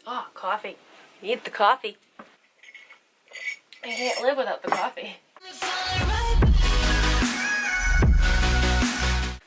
Oh, coffee. Need the coffee. I can't live without the coffee.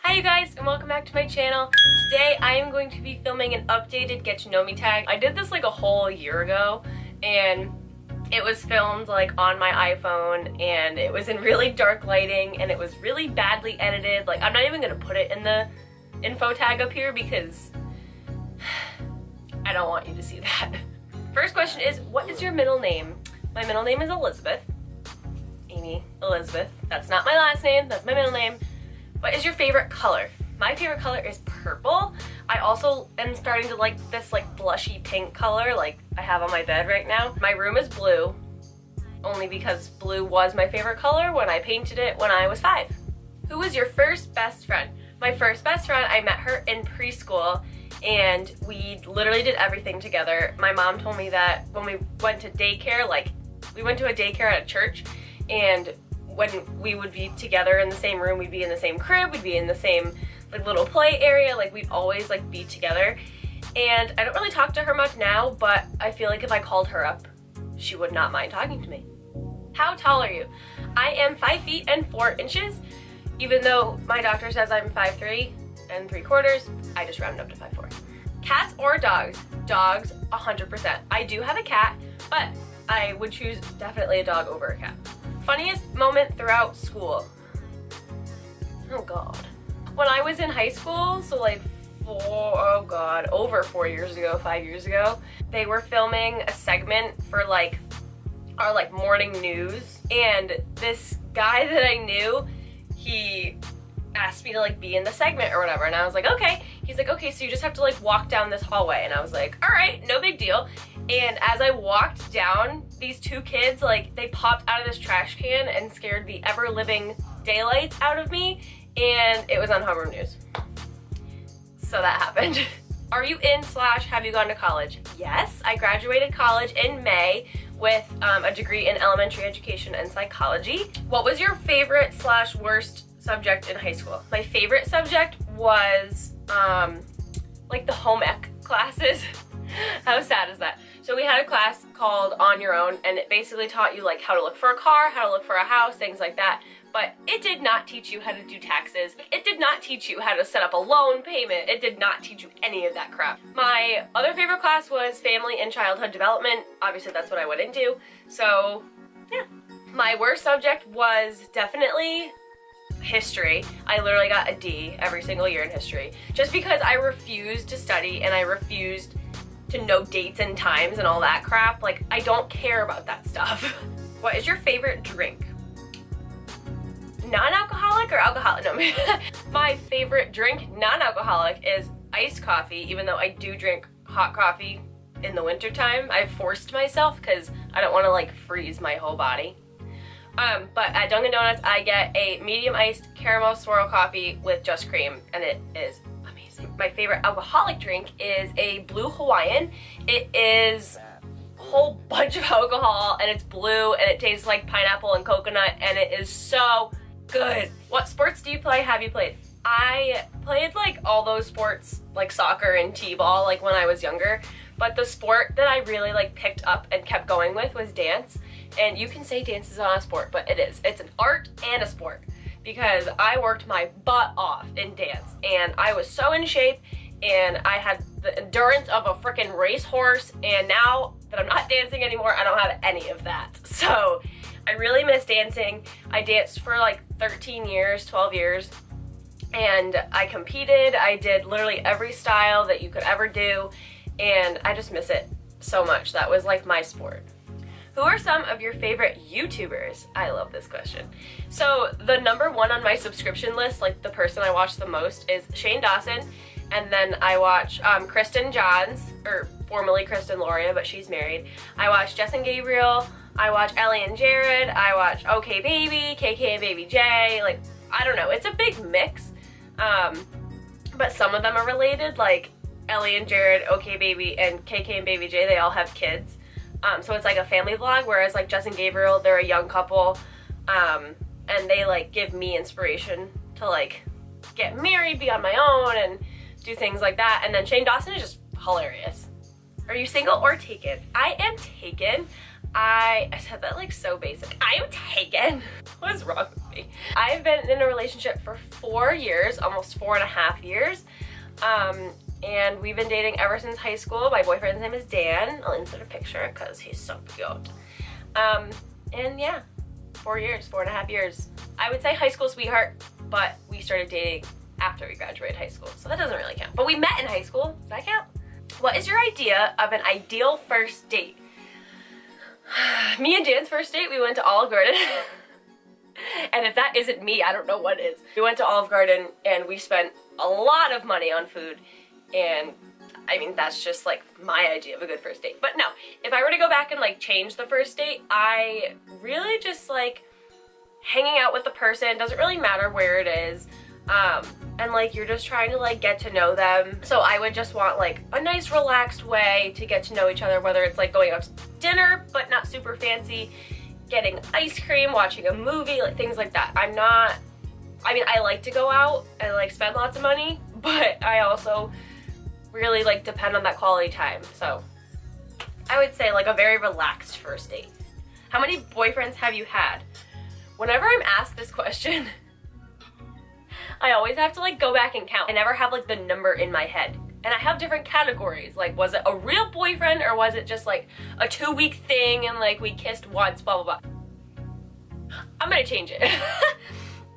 Hi you guys, and welcome back to my channel. Today I am going to be filming an updated Get to Know Me tag. I did this like a whole year ago, and it was filmed like on my iPhone, and it was in really dark lighting, and it was really badly edited. Like, I'm not even gonna put it in the info tag up here because I don't want you to see that. First question is, what is your middle name? My middle name is Elizabeth. Amy Elizabeth. That's not my last name, that's my middle name. What is your favorite color? My favorite color is purple. I also am starting to like this like blushy pink color like I have on my bed right now. My room is blue, only because blue was my favorite color when I painted it when I was 5. Who was your first best friend? My first best friend, I met her in preschool, and we literally did everything together. My mom told me that when we went to daycare, like we went to a daycare at a church, and when we would be together in the same room, we'd be in the same crib, we'd be in the same like little play area, like we'd always like be together. And I don't really talk to her much now, but I feel like if I called her up, she would not mind talking to me. How tall are you? I am 5 feet and 4 inches, even though my doctor says I'm 5'3" and 3/4, I just round up to 5'4". Cats or dogs? Dogs, 100%. I do have a cat, but I would choose definitely a dog over a cat. Funniest moment throughout school? Oh God. When I was in high school, so like over 4 years ago, 5 years ago, they were filming a segment for like our like morning news, and this guy that I knew, he asked me to like be in the segment or whatever, and I was like, okay. He's like, okay, so you just have to like walk down this hallway, and I was like, all right, no big deal. And as I walked down, these 2 kids, like, they popped out of this trash can and scared the ever-living daylights out of me, and it was on Homeroom News. So that happened. Are you in/have you gone to college? Yes, I graduated college in May with a degree in elementary education and psychology. What was your favorite/worst subject in high school? My favorite subject was like the home ec classes. How sad is that? So we had a class called On Your Own, and it basically taught you like how to look for a car, how to look for a house, things like that. But it did not teach you how to do taxes. It did not teach you how to set up a loan payment. It did not teach you any of that crap. My other favorite class was Family and Childhood Development. Obviously that's what I went into. So yeah. My worst subject was definitely history. I literally got a D every single year in history, just because I refused to study and I refused to know dates and times and all that crap. Like, I don't care about that stuff. What is your favorite drink? Non-alcoholic or alcoholic? No. My favorite drink, non-alcoholic, is iced coffee, even though I do drink hot coffee in the wintertime. I forced myself because I don't want to like freeze my whole body. But at Dunkin' Donuts, I get a medium iced caramel swirl coffee with just cream, and it is amazing. My favorite alcoholic drink is a Blue Hawaiian. It is a whole bunch of alcohol, and it's blue, and it tastes like pineapple and coconut, and it is so good. What sports do you play? Have you played? I played like all those sports, like soccer and t-ball, like when I was younger, but the sport that I really like picked up and kept going with was dance. And you can say dance is not a sport, but it is. It's an art and a sport, because I worked my butt off in dance, and I was so in shape, and I had the endurance of a freaking racehorse, and now that I'm not dancing anymore, I don't have any of that. So I really miss dancing. I danced for like 13 years, 12 years, and I competed. I did literally every style that you could ever do, and I just miss it so much. That was like my sport. Who are some of your favorite YouTubers? I love this question. So the number 1 on my subscription list, like the person I watch the most, is Shane Dawson. And then I watch Kristen Johns, or formerly Kristen Loria, but she's married. I watch Jess and Gabriel. I watch Ellie and Jared. I watch OK Baby, KK and Baby J. Like, I don't know, it's a big mix. But some of them are related, like Ellie and Jared, OK Baby, and KK and Baby J, they all have kids. So it's like a family vlog, whereas like Jess and Gabriel, they're a young couple, and they like give me inspiration to like get married, be on my own, and do things like that. And then Shane Dawson is just hilarious. Are you single or taken? I am taken. I said that like so basic. I am taken. What is wrong with me? I've been in a relationship for 4 years, almost 4.5 years. And we've been dating ever since high school. My boyfriend's name is Dan. I'll insert a picture because he's so cute. And yeah, 4 years, 4.5 years. I would say high school sweetheart, but we started dating after we graduated high school, so that doesn't really count. But we met in high school. Does that count? What is your idea of an ideal first date? Me and Dan's first date, we went to Olive Garden. And if that isn't me, I don't know what is. We went to Olive Garden and we spent a lot of money on food. And I mean, that's just like my idea of a good first date. But no, if I were to go back and like change the first date, I really just like hanging out with the person. Doesn't really matter where it is. And like you're just trying to like get to know them. So I would just want like a nice relaxed way to get to know each other, whether it's like going out to dinner but not super fancy, getting ice cream, watching a movie, like things like that. I mean, I like to go out and like spend lots of money, but I also really like depend on that quality time. So I would say like a very relaxed first date. How many boyfriends have you had? Whenever I'm asked this question, I always have to like go back and count. I never have like the number in my head. And I have different categories. Like, was it a real boyfriend or was it just like a 2-week thing and like we kissed once, blah, blah, blah. I'm gonna change it.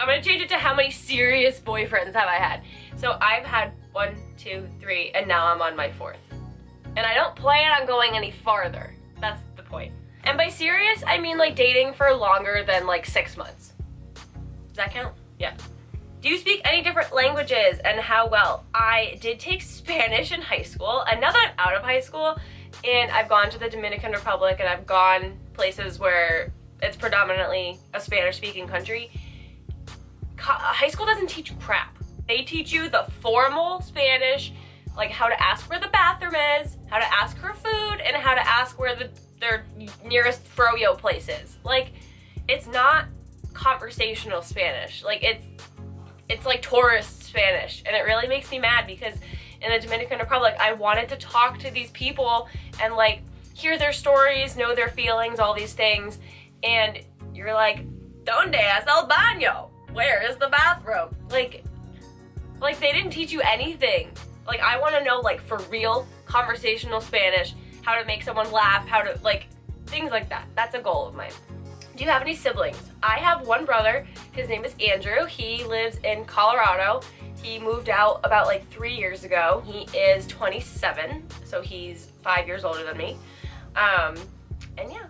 I'm gonna change it to how many serious boyfriends have I had. So I've had 1, 2, 3, and now I'm on my 4th. And I don't plan on going any farther. That's the point. And by serious, I mean like dating for longer than like 6 months. Does that count? Yeah. Do you speak any different languages and how well? I did take Spanish in high school, and now that I'm out of high school and I've gone to the Dominican Republic and I've gone places where it's predominantly a Spanish-speaking country, high school doesn't teach you crap. They teach you the formal Spanish, like how to ask where the bathroom is, how to ask for food, and how to ask where their nearest froyo place is. Like, it's not conversational Spanish. Like, it's like tourist Spanish, and it really makes me mad because in the Dominican Republic, I wanted to talk to these people and like hear their stories, know their feelings, all these things, and you're like, ¿Dónde es el baño? Where is the bathroom? Like they didn't teach you anything. Like, I want to know like for real conversational Spanish, how to make someone laugh, how to like things like that. That's a goal of mine. Do you have any siblings? I have one brother. His name is Andrew. He lives in Colorado. He moved out about like 3 years ago. He is 27, so he's 5 years older than me. And yeah,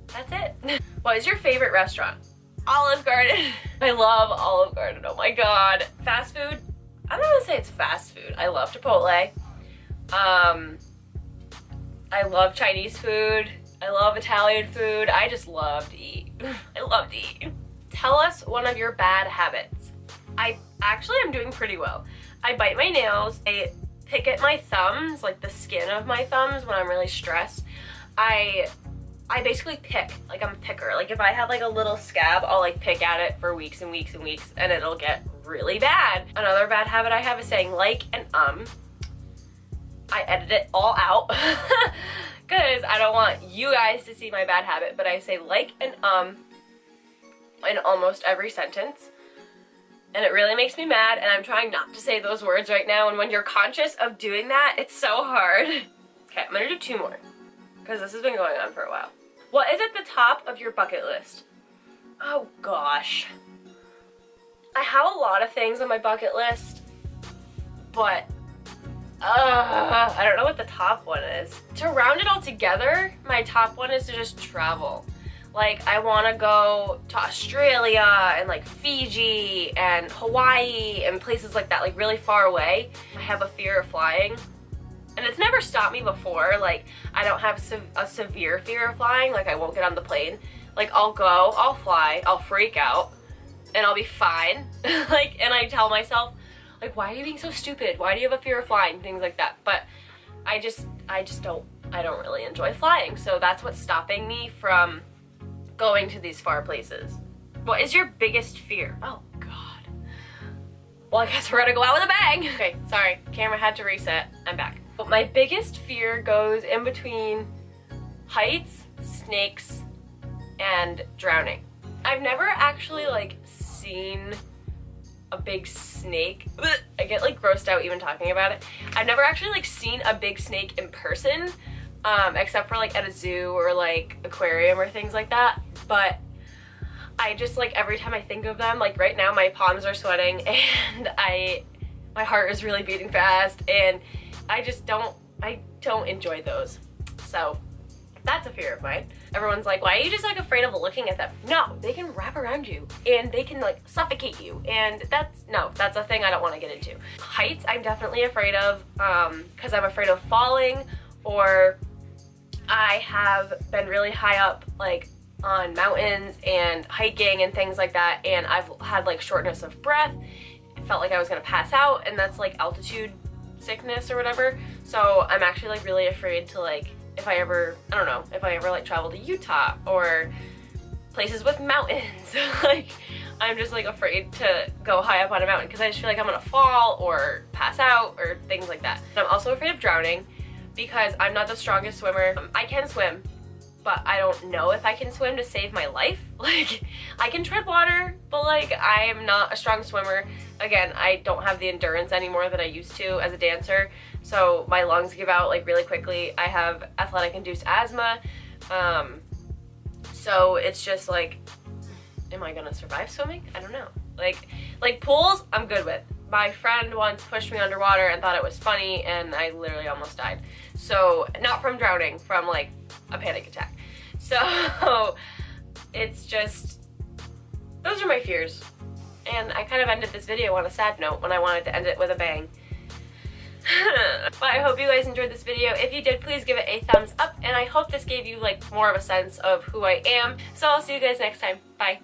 that's it. What is your favorite restaurant? Olive Garden. I love Olive Garden, oh my God. Fast food? I'm not gonna say it's fast food. I love Chipotle. I love Chinese food. I love Italian food. I just love to eat. I love to eat. Tell us one of your bad habits. I actually am doing pretty well. I bite my nails. I pick at my thumbs, like the skin of my thumbs when I'm really stressed. I basically pick, like I'm a picker. Like if I have like a little scab, I'll like pick at it for weeks and weeks and weeks and it'll get really bad. Another bad habit I have is saying like and I edit it all out because I don't want you guys to see my bad habit, but I say like and in almost every sentence. And it really makes me mad, and I'm trying not to say those words right now, and when you're conscious of doing that, it's so hard. Okay, I'm gonna do 2 more, because this has been going on for a while. What is at the top of your bucket list? Oh gosh. I have a lot of things on my bucket list, but I don't know what the top one is. To round it all together, my top one is to just travel. Like, I want to go to Australia and like Fiji and Hawaii and places like that, like really far away. I have a fear of flying, and it's never stopped me before. Like, I don't have a severe fear of flying. Like, I won't get on the plane. Like, I'll go, I'll fly, I'll freak out, and I'll be fine. Like, and I tell myself, like, why are you being so stupid? Why do you have a fear of flying? Things like that. But I don't really enjoy flying. So that's what's stopping me from going to these far places. What is your biggest fear? Oh God. Well, I guess we're gonna go out with a bang. Okay, sorry, camera had to reset. I'm back. But my biggest fear goes in between heights, snakes, and drowning. I've never actually like seen a big snake. I get like grossed out even talking about it. I've never actually like seen a big snake in person, except for like at a zoo or like aquarium or things like that. But I just like every time I think of them, like right now my palms are sweating and my heart is really beating fast, and I don't enjoy those. So that's a fear of mine. Everyone's like, why are you just like afraid of looking at them? No, they can wrap around you and they can like suffocate you, and that's a thing I don't want to get into. Heights I'm definitely afraid of, because I'm afraid of falling, or I have been really high up like on mountains and hiking and things like that, and I've had like shortness of breath. It felt like I was gonna pass out, and that's like altitude sickness or whatever. So I'm actually like really afraid to like, if I ever like travel to Utah or places with mountains, like I'm just like afraid to go high up on a mountain because I just feel like I'm gonna fall or pass out or things like that. I'm also afraid of drowning because I'm not the strongest swimmer. I can swim, but I don't know if I can swim to save my life. Like, I can tread water, but like I am not a strong swimmer. Again, I don't have the endurance anymore that I used to as a dancer, so my lungs give out like really quickly. I have athletic induced asthma, so it's just like, am I gonna survive swimming? I don't know. Like pools, I'm good with. My friend once pushed me underwater and thought it was funny, and I literally almost died. So, not from drowning, from like a panic attack. So, it's just, those are my fears. And I kind of ended this video on a sad note when I wanted to end it with a bang. But I hope you guys enjoyed this video. If you did, please give it a thumbs up, and I hope this gave you like more of a sense of who I am. So I'll see you guys next time. Bye.